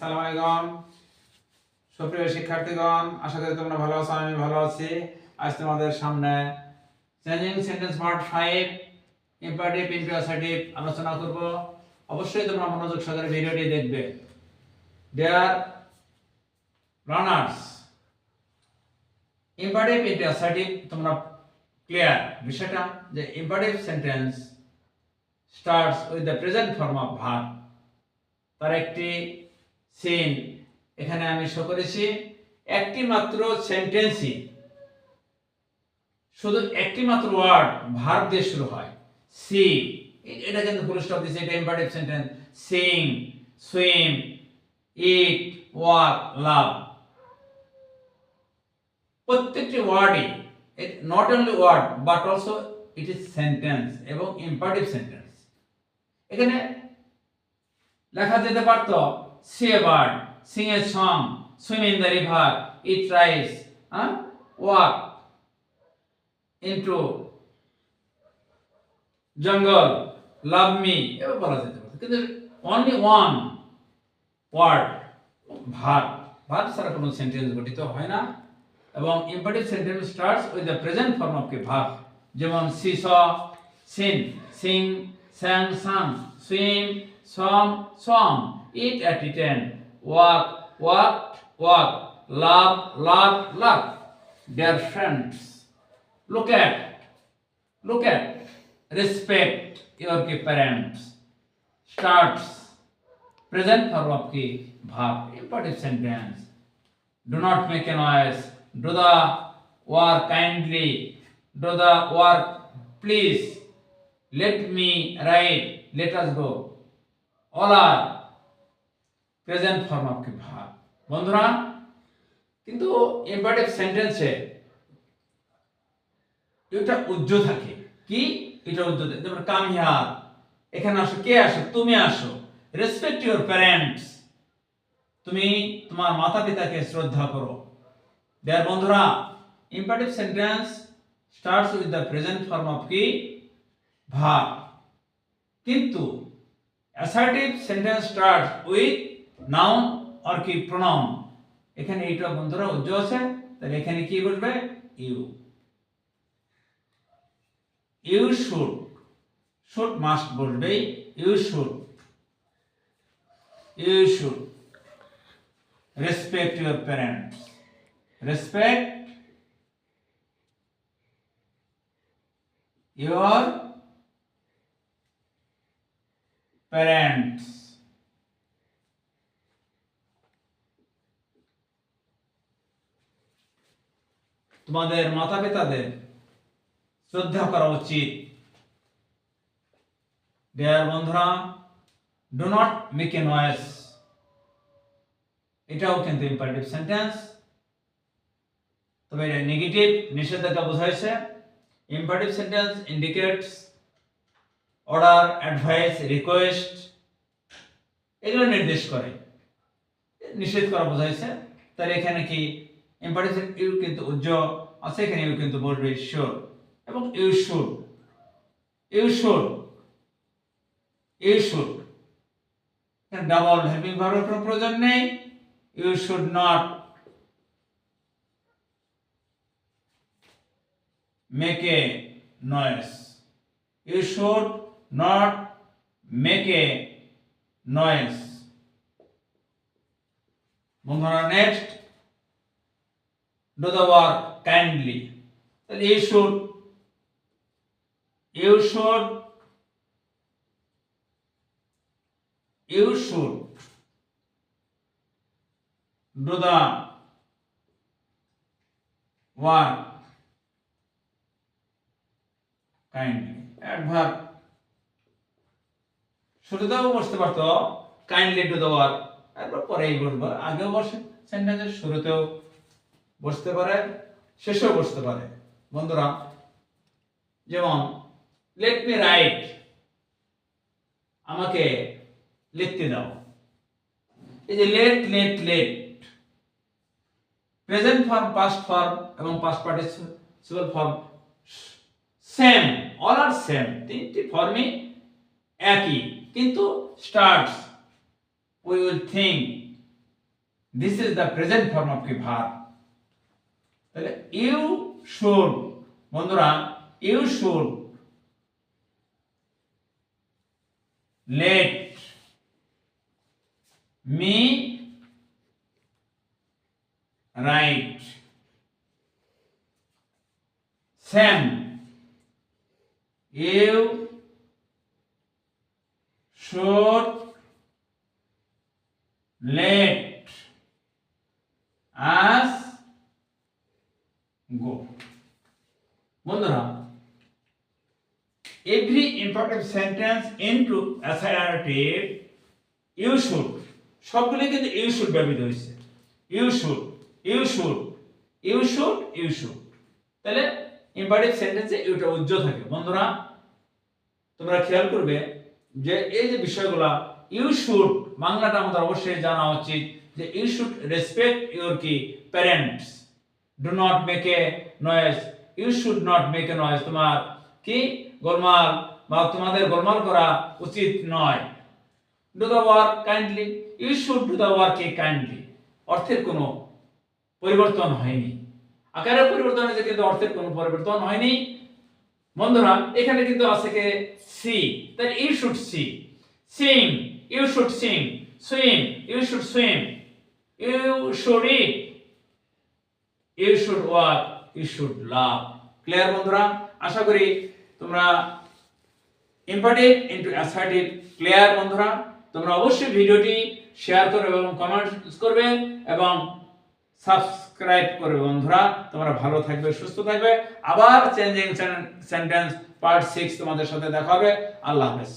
আসসালামু আলাইকুম সুপ্রিয় শিক্ষার্থীগণ, আশা করি তোমরা ভালো আছো। আমি ভালো আছি। আজ তোমাদের সামনে changing sentence part 5 imperative interrogative আলোচনা করব। অবশ্যই তোমরা মনোযোগ সহকারে ভিডিওটি দেখবে। ডিয়ার লার্নার্স, ইম্পারেটিভ ইন্টারোগেটিভ তোমরা ক্লিয়ার বিষয়টা, যে imperative sentence starts with the present form of verb. তার একটি সিন এখানে আমি শো করেছি। একটি মাত্র সেন্টেন্সই, শুধু একটি মাত্র ওয়ার্ড ভার্ব দিয়ে শুরু হয়। সি, এটা কিন্তু ফুল স্টপ দিয়েছে, এটা imperative sentence. Sing, swim, eat, walk, love, প্রত্যেকটি ওয়ার্ডই not only word but also it is sentence এবং ইম্পারেটিভ সেন্টেন্স। এখানে লেখা যেতে পারত see a bird, sing a song, swim in the river, eat rice, walk into jungle, love me, এভাবে বলা যেতে পারে। কিন্তু only one word verb ছাড়া কোনো সেন্টেন্স গঠিত হয় না। এবং imperative sentence starts with the present form of verb, যেমন C saw, scene, Singh, স্যাং, Tsang, swim, swam, swam, eat, ate, eaten, walk, walked, walked, love, loved, loved. Dear friends, look at, respect your parents. Starts present form of verb, imperative sentence. Do not make a noise. Do the work kindly. Do the work please. Let me write. Let us go. All are present form of verb. বন্ধুরা, কিন্তু imperative সেন্টেন্সে এটা উজ্জ থাকে। কি এটা উজ্জ থাকে? যেমন come here, এখানে আসো। কে আসো? তুমি আসো। রেসপেক্ট ইওর প্যারেন্টস, তুমি তোমার মাতা-পিতাকে শ্রদ্ধা করো। দেয়ার বন্ধুরা, imperative sentence starts with the present form of verb, কিন্তু assertive sentence starts with noun or pronoun. এখানে এইটা বন্ধুরা উজ্জ আছে, তাহলে এখানে কি বসবে? You. You should, should must বসবে। You should respect your parents. Respect your parents. তোমাদের মাতা পিতাদের শ্রদ্ধা করা উচিত। ডিয়ার বন্ধুরা, do not make a noise, এটাও কিন্তু ইম্পারেটিভ সেন্টেন্স, তবে এটা নেগেটিভ, নিষেধাজ্ঞা বোঝাইছে। Imperative sentence indicates order, advice, request, এগুলো নির্দেশ করে, নিষেধ করা বোঝাইছে। তাহলে এখানে কি ইম্পারেটিভ ইউ কিন্তু উজ্জ আছে, এখানে ইউ কিন্তু বলবে শিওর। এবং ইউ শুড এখানে ডাবল হেল্পিং ভার্বের কোনো প্রয়োজন নেই। You should not make a noise. You should not make a noise. বন্ধুরা, next, do the work kindly. তাহলে you should do the work kindly. Adverb শুরুতেও বসতে পারতো, কাইন্ডলি ডু দ্য ওয়ার্ক, তারপর পরেই বসবো। আগেও বসে, সেন্টেন্সের শুরুতেও বসতে পারে, শেষেও বসতে পারে। বন্ধুরা, যেমন লেট মি রাইট, আমাকে লিখতে দাও। এই যে let present form, past form এবং past participle form same, all are same, তিনটি ফর্মই একই, কিন্তু starts we will think this is the present form of কি ভার্ব। তাহলে ইউ শুড, বন্ধুরা you should let me write. Same, you should let us go। বন্ধুরা every imperative sentence into assertive you should, সবগুলো কিন্তু you should ব্যবহৃত হয়েছে। you should, you should, you should, you should। তাহলে imperative sentence-এ Yuta উজ্জ্বল থাকে। বন্ধুরা তোমরা খেয়াল করবে যে এই যে বিষয়গুলা ইউ শুড, বাংলাটা আমাদের অবশ্যই জানা উচিত যে ইউ শুড রেসপেক্ট ইউর কি parents, do not make a noise, you should not make a noise, তোমার কি গোলমাল বা তোমাদের গোলমাল করা উচিত নয়। Do the work kindly, you should do the work kindly. অর্থের কোনো পরিবর্তন হয়নি, আকারের পরিবর্তন হয়েছে কিন্তু অর্থের কোনো পরিবর্তন হয়নি। বন্ধুরা এখানে কিন্তু আছে কে সি, তাহলে you should see. Sing, you should sing. Swim, you should swim. You should eat, you should walk, you should love. Clear বন্ধুরা? আশা করি তোমরা ইম্পারেটিভ ইনটু অ্যাসার্টিভ ক্লিয়ার। বন্ধুরা তোমরা অবশ্যই ভিডিওটি শেয়ার করবে এবং কমেন্টস করবে এবং সাবস্ক্রাইব করবে। বন্ধুরা তোমরা ভালো থাকবে, সুস্থ থাকবে। আবার চেঞ্জিং সেন্টেন্স পার্ট 6 তোমাদের সাথে দেখা হবে। আল্লাহ হাফেজ।